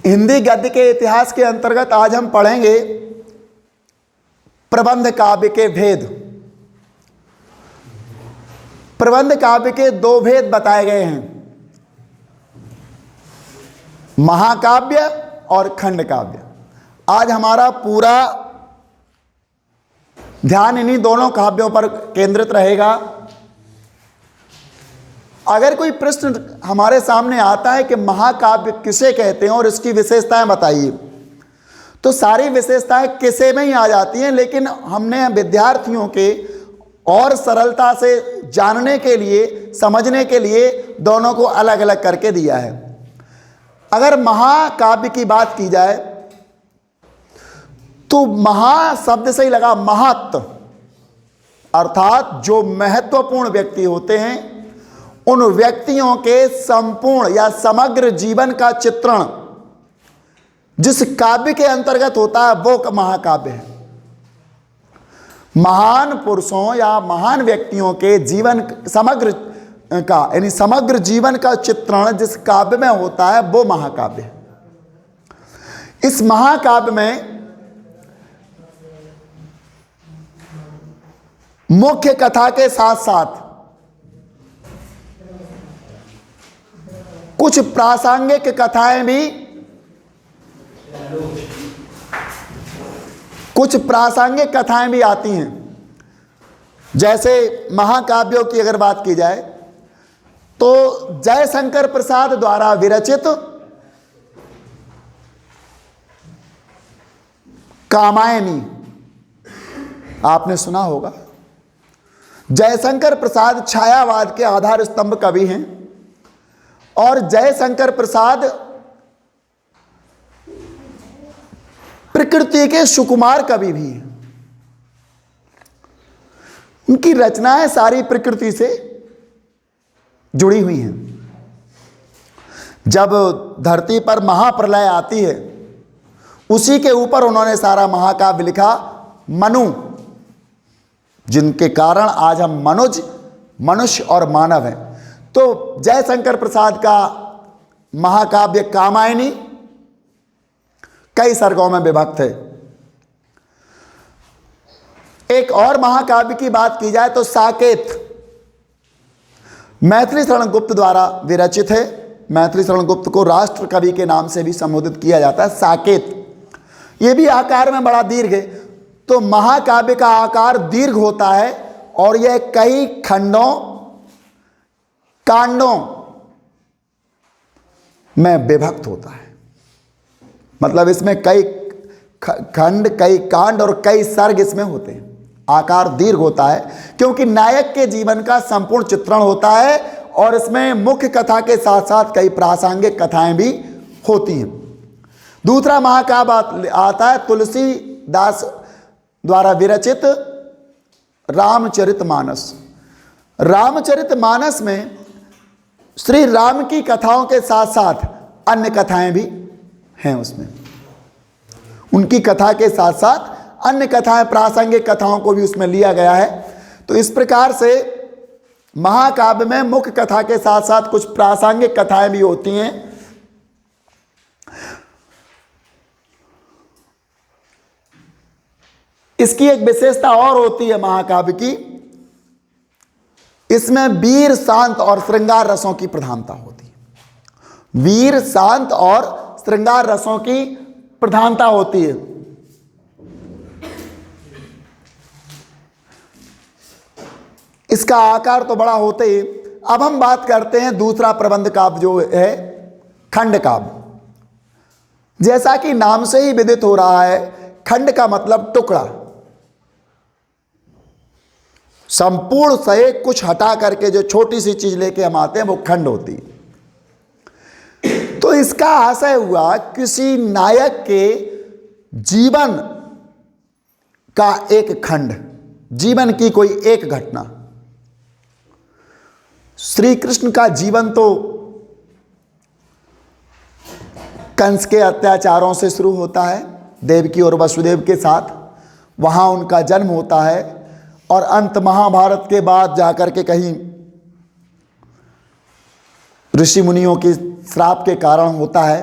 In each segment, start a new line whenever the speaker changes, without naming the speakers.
हिंदी गद्य के इतिहास के अंतर्गत आज हम पढ़ेंगे प्रबंध काव्य के भेद। प्रबंध काव्य के दो भेद बताए गए हैं, महाकाव्य और खंड काव्य। आज हमारा पूरा ध्यान इन्हीं दोनों काव्यों पर केंद्रित रहेगा। अगर कोई प्रश्न हमारे सामने आता है कि महाकाव्य किसे कहते हैं और इसकी विशेषताएं बताइए, तो सारी विशेषताएं किसे में ही आ जाती हैं, लेकिन हमने विद्यार्थियों के और सरलता से जानने के लिए, समझने के लिए दोनों को अलग अलग करके दिया है। अगर महाकाव्य की बात की जाए तो महा शब्द से ही लगा महत्व, अर्थात जो महत्वपूर्ण व्यक्ति होते हैं उन व्यक्तियों के संपूर्ण या समग्र जीवन का चित्रण जिस काव्य के अंतर्गत होता है वो महाकाव्य है। महान पुरुषों या महान व्यक्तियों के जीवन समग्र का यानी समग्र जीवन का चित्रण जिस काव्य में होता है वो महाकाव्य है। इस महाकाव्य में मुख्य कथा के साथ साथ कुछ प्रासंगिक कथाएं भी, कुछ प्रासंगिक कथाएं भी आती हैं। जैसे महाकाव्यों की अगर बात की जाए तो जयशंकर प्रसाद द्वारा विरचित कामायनी आपने सुना होगा। जयशंकर प्रसाद छायावाद के आधार स्तंभ कवि हैं और जयशंकर प्रसाद प्रकृति के सुकुमार कवि भी हैं। उनकी रचनाएं सारी प्रकृति से जुड़ी हुई हैं। जब धरती पर महाप्रलय आती है उसी के ऊपर उन्होंने सारा महाकाव्य लिखा। मनु, जिनके कारण आज हम मनुष्य और मानव हैं। तो जयशंकर प्रसाद का महाकाव्य कामायनी कई सर्गों में विभक्त है। एक और महाकाव्य की बात की जाए तो साकेत मैथिली शरण गुप्त द्वारा विरचित है। मैथिली शरण गुप्त को राष्ट्र कवि के नाम से भी संबोधित किया जाता है। साकेत ये भी आकार में बड़ा दीर्घ है। तो महाकाव्य का आकार दीर्घ होता है और यह कई खंडों, कांडों में विभक्त होता है। मतलब इसमें कई खंड, कई कांड और कई सर्ग इसमें होते हैं। आकार दीर्घ होता है क्योंकि नायक के जीवन का संपूर्ण चित्रण होता है और इसमें मुख्य कथा के साथ साथ कई प्रासंगिक कथाएं भी होती हैं। दूसरा महाकाव्य आता है तुलसीदास द्वारा विरचित रामचरितमानस। रामचरितमानस में श्री राम की कथाओं के साथ साथ अन्य कथाएं भी हैं। उसमें उनकी कथा के साथ साथ अन्य कथाएं, प्रासंगिक कथाओं को भी उसमें लिया गया है। तो इस प्रकार से महाकाव्य में मुख्य कथा के साथ साथ कुछ प्रासंगिक कथाएं भी होती हैं। इसकी एक विशेषता और होती है महाकाव्य की, इसमें वीर, शांत और श्रृंगार रसों की प्रधानता होती है। वीर, शांत और श्रृंगार रसों की प्रधानता होती है। इसका आकार तो बड़ा होते ही। अब हम बात करते हैं दूसरा प्रबंध काव्य जो है खंड काव्य। जैसा कि नाम से ही विदित हो रहा है, खंड का मतलब टुकड़ा। संपूर्ण से कुछ हटा करके जो छोटी सी चीज लेके हम आते हैं वो खंड होती है। तो इसका आशय हुआ किसी नायक के जीवन का एक खंड, जीवन की कोई एक घटना। श्री कृष्ण का जीवन तो कंस के अत्याचारों से शुरू होता है, देवकी और वसुदेव के साथ। वहाँ उनका जन्म होता है और अंत महाभारत के बाद जाकर के कहीं ऋषि मुनियों के श्राप के कारण होता है।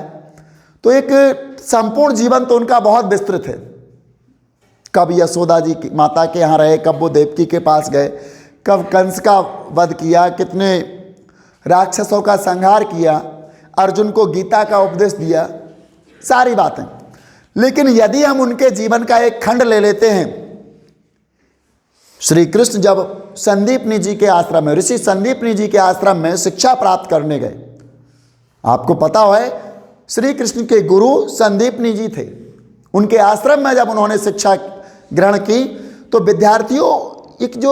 तो एक संपूर्ण जीवन तो उनका बहुत विस्तृत है। कब यशोदा जी की माता के यहाँ रहे, कब वो देवकी के पास गए, कब कंस का वध किया, कितने राक्षसों का संहार किया, अर्जुन को गीता का उपदेश दिया, सारी बातें। लेकिन यदि हम उनके जीवन का एक खंड ले लेते हैं, श्री कृष्ण जब संदीपनी जी के आश्रम में, ऋषि संदीपनी जी के आश्रम में शिक्षा प्राप्त करने गए, आपको पता है श्री कृष्ण के गुरु संदीपनी जी थे। उनके आश्रम में जब उन्होंने शिक्षा ग्रहण की तो विद्यार्थियों, एक जो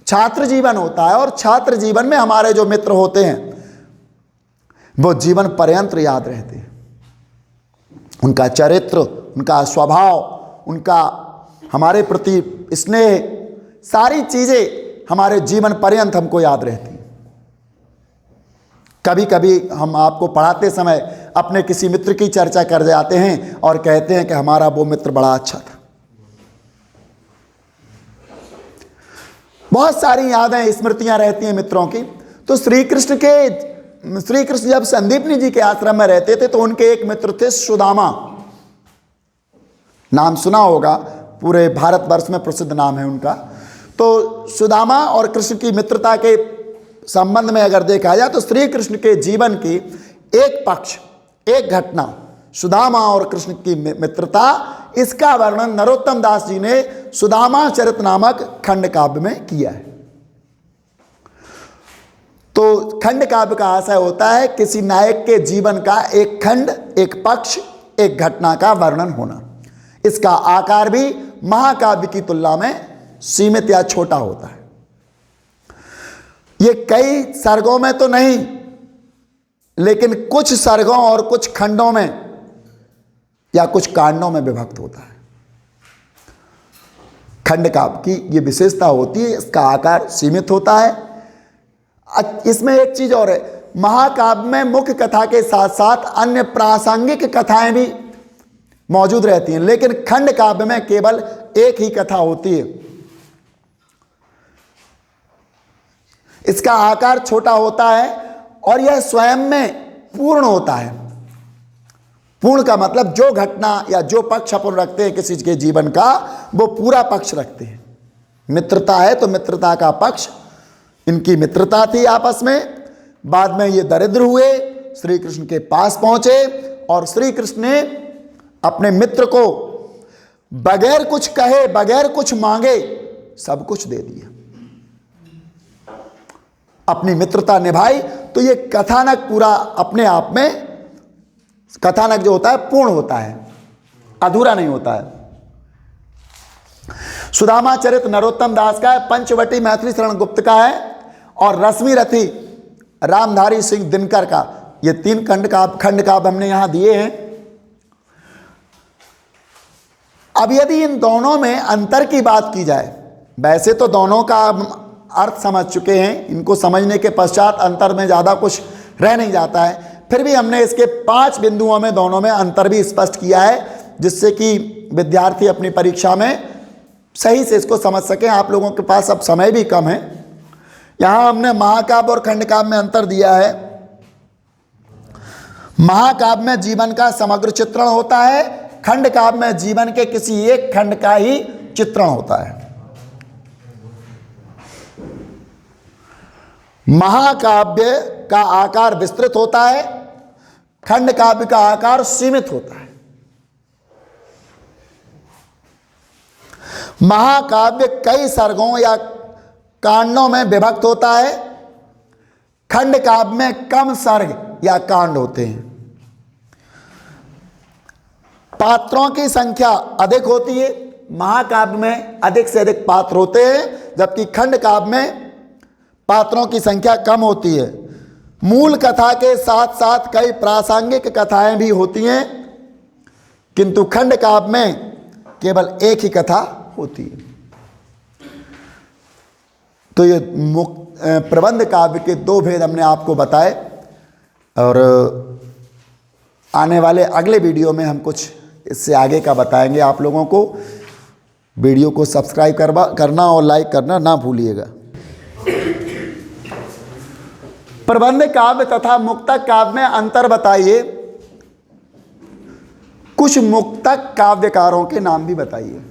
छात्र जीवन होता है और छात्र जीवन में हमारे जो मित्र होते हैं वो जीवन पर्यंत याद रहते हैं। उनका चरित्र, उनका स्वभाव, उनका हमारे प्रति स्नेह, सारी चीज़ें हमारे जीवन पर्यंत हमको याद रहती हैं। कभी कभी हम आपको पढ़ाते समय अपने किसी मित्र की चर्चा कर जाते हैं और कहते हैं कि हमारा वो मित्र बड़ा अच्छा था। बहुत सारी यादें, स्मृतियां रहती हैं मित्रों की। तो श्री कृष्ण जब संदीपनी जी के आश्रम में रहते थे तो उनके एक मित्र थे सुदामा, नाम सुना होगा, पूरे भारतवर्ष में प्रसिद्ध नाम है उनका। तो सुदामा और कृष्ण की मित्रता के संबंध में अगर देखा जाए तो श्री कृष्ण के जीवन की एक पक्ष, एक घटना, सुदामा और कृष्ण की मित्रता, इसका वर्णन नरोत्तम दास जी ने सुदामा चरित नामक खंड काव्य में किया है। तो खंड काव्य का आशय होता है किसी नायक के जीवन का एक खंड, एक पक्ष, एक घटना का वर्णन होना। इसका आकार भी महाकाव्य की तुलना में सीमित या छोटा होता है। ये कई सर्गों में तो नहीं, लेकिन कुछ सर्गों और कुछ खंडों में या कुछ कांडों में विभक्त होता है। खंड काव्य की ये विशेषता होती है, इसका आकार सीमित होता है। इसमें एक चीज और है, महाकाव्य में मुख्य कथा के साथ साथ अन्य प्रासंगिक कथाएं भी मौजूद रहती हैं, लेकिन खंड काव्य में केवल एक ही कथा होती है। इसका आकार छोटा होता है और यह स्वयं में पूर्ण होता है। पूर्ण का मतलब जो घटना या जो पक्ष अपन रखते हैं किसी के जीवन का, वो पूरा पक्ष रखते हैं। मित्रता है तो मित्रता का पक्ष, इनकी मित्रता थी आपस में, बाद में ये दरिद्र हुए, श्री कृष्ण के पास पहुंचे और श्री कृष्ण ने अपने मित्र को बगैर कुछ कहे, बगैर कुछ मांगे सब कुछ दे दिया, अपनी मित्रता निभाई। तो ये कथानक पूरा अपने आप में, कथानक जो होता है पूर्ण होता है, अधूरा नहीं होता है। सुदामा चरित नरोत्तम दास का है, पंचवटी मैथिली शरण गुप्त का है और रश्मि रथी रामधारी सिंह दिनकर का। ये तीन खंड काव्य हमने यहां दिए हैं। अब यदि इन दोनों में अंतर की बात की जाए, वैसे तो दोनों का अर्थ समझ चुके हैं, इनको समझने के पश्चात अंतर में ज़्यादा कुछ रह नहीं जाता है। फिर भी हमने इसके 5 बिंदुओं में दोनों में अंतर भी स्पष्ट किया है, जिससे कि विद्यार्थी अपनी परीक्षा में सही से इसको समझ सकें। आप लोगों के पास अब समय भी कम है। यहाँ हमने महाकाव्य और खंड काव्य में अंतर दिया है। महाकाव्य में जीवन का समग्र चित्रण होता है, खंड काव्य में जीवन के किसी एक खंड का ही चित्रण होता है। महाकाव्य का आकार विस्तृत होता है, खंड काव्य का आकार सीमित होता है। महाकाव्य कई सर्गों या कांडों में विभक्त होता है, खंड काव्य में कम सर्ग या कांड होते हैं। पात्रों की संख्या अधिक होती है, महाकाव्य में अधिक से अधिक पात्र होते हैं, जबकि खंड काव्य में पात्रों की संख्या कम होती है। मूल कथा के साथ साथ कई प्रासंगिक कथाएं भी होती हैं, किंतु खंड काव्य में केवल एक ही कथा होती है। तो ये प्रबंध काव्य के 2 भेद हमने आपको बताए और आने वाले अगले वीडियो में हम कुछ इससे आगे का बताएंगे आप लोगों को। वीडियो को सब्सक्राइब करना और लाइक करना ना भूलिएगा। प्रबंध काव्य तथा मुक्तक काव्य में अंतर बताइए। कुछ मुक्तक काव्यकारों के नाम भी बताइए।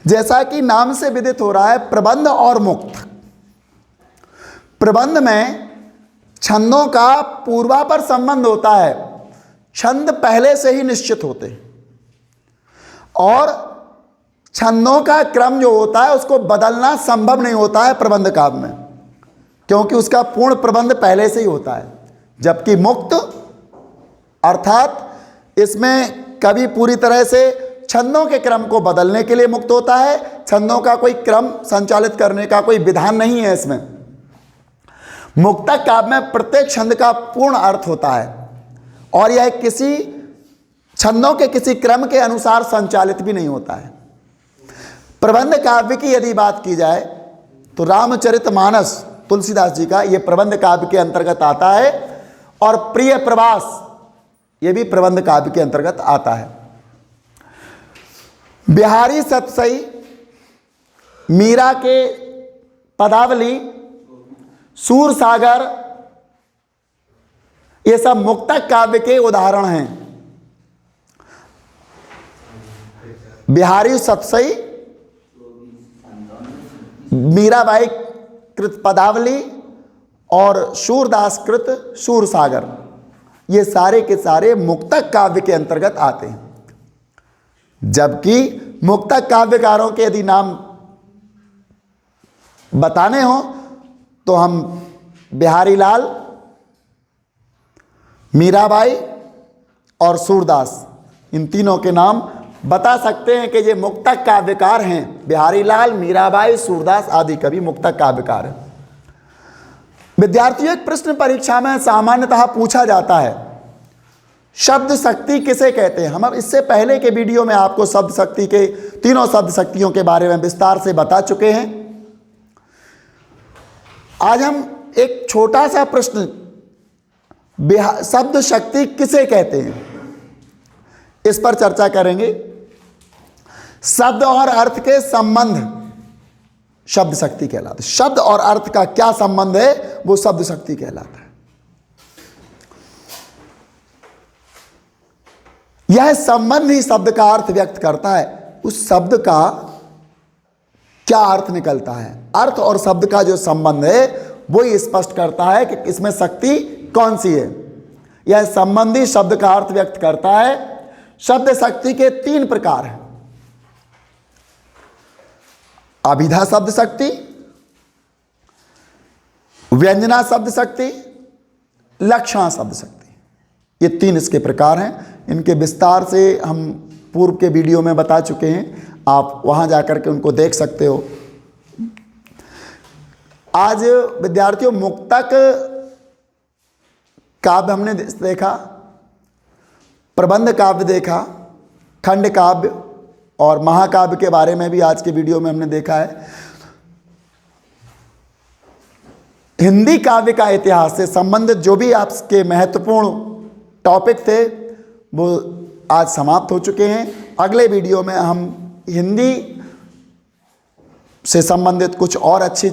जैसा कि नाम से विदित हो रहा है, प्रबंध और मुक्तक। प्रबंध में छंदों का पूर्वापर संबंध होता है, छंद पहले से ही निश्चित होते हैं, और छंदों का क्रम जो होता है उसको बदलना संभव नहीं होता है प्रबंध काव्य में, क्योंकि उसका पूर्ण प्रबंध पहले से ही होता है। जबकि मुक्त अर्थात इसमें कभी पूरी तरह से छंदों के क्रम को बदलने के लिए मुक्त होता है, छंदों का कोई क्रम संचालित करने का कोई विधान नहीं है इसमें। मुक्तक काव्य में प्रत्येक छंद का पूर्ण अर्थ होता है और यह किसी छंदों के किसी क्रम के अनुसार संचालित भी नहीं होता है। प्रबंध काव्य की यदि बात की जाए तो रामचरितमानस तुलसीदास जी का यह प्रबंध काव्य के अंतर्गत आता है, और प्रिय प्रवास यह भी प्रबंध काव्य के अंतर्गत आता है। बिहारी सतसई, मीरा के पदावली, सूर सागर, ये सब मुक्तक काव्य के उदाहरण हैं। बिहारी सतसई, मीराबाई कृत पदावली और सूरदास कृत सूर सागर, ये सारे के सारे मुक्तक काव्य के अंतर्गत आते हैं। जबकि मुक्तक काव्यकारों के यदि नाम बताने हो तो हम बिहारी लाल, मीराबाई और सूरदास, इन तीनों के नाम बता सकते हैं कि ये मुक्तक काव्यकार हैं। बिहारी लाल, मीराबाई, सूरदास आदि कवि मुक्तक काव्यकार हैं। विद्यार्थियों, एक प्रश्न परीक्षा में सामान्यतः पूछा जाता है, शब्द शक्ति किसे कहते हैं। हम अब इससे पहले के वीडियो में आपको शब्द शक्ति के तीनों शब्द शक्तियों के बारे में विस्तार से बता चुके हैं। आज हम एक छोटा सा प्रश्न, शब्द शक्ति किसे कहते हैं, इस पर चर्चा करेंगे। शब्द और अर्थ के संबंध शब्द शक्ति कहलाता है। शब्द और अर्थ का क्या संबंध है, वो शब्द शक्ति कहलाता है। यह संबंध ही शब्द का अर्थ व्यक्त करता है। उस शब्द का क्या अर्थ निकलता है, अर्थ और शब्द का जो संबंध है वो ही स्पष्ट करता है कि इसमें शक्ति कौन सी है। यह संबंधी शब्द का अर्थ व्यक्त करता है। शब्द शक्ति के 3 प्रकार हैं, अभिधा शब्द शक्ति, व्यंजना शब्द शक्ति, लक्षणा शब्द शक्ति। ये 3 इसके प्रकार हैं। इनके विस्तार से हम पूर्व के वीडियो में बता चुके हैं, आप वहां जाकर के उनको देख सकते हो। आज विद्यार्थियों, मुक्तक काव्य हमने देखा, प्रबंध काव्य देखा, खंड काव्य और महाकाव्य के बारे में भी आज के वीडियो में हमने देखा है। हिंदी काव्य का इतिहास से संबंधित जो भी आपके महत्वपूर्ण टॉपिक थे वो आज समाप्त हो चुके हैं। अगले वीडियो में हम हिंदी से संबंधित कुछ और अच्छी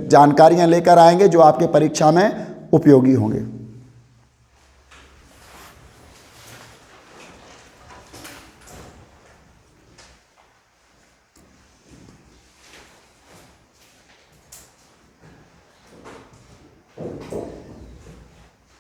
जानकारियां लेकर आएंगे जो आपके परीक्षा में उपयोगी होंगे।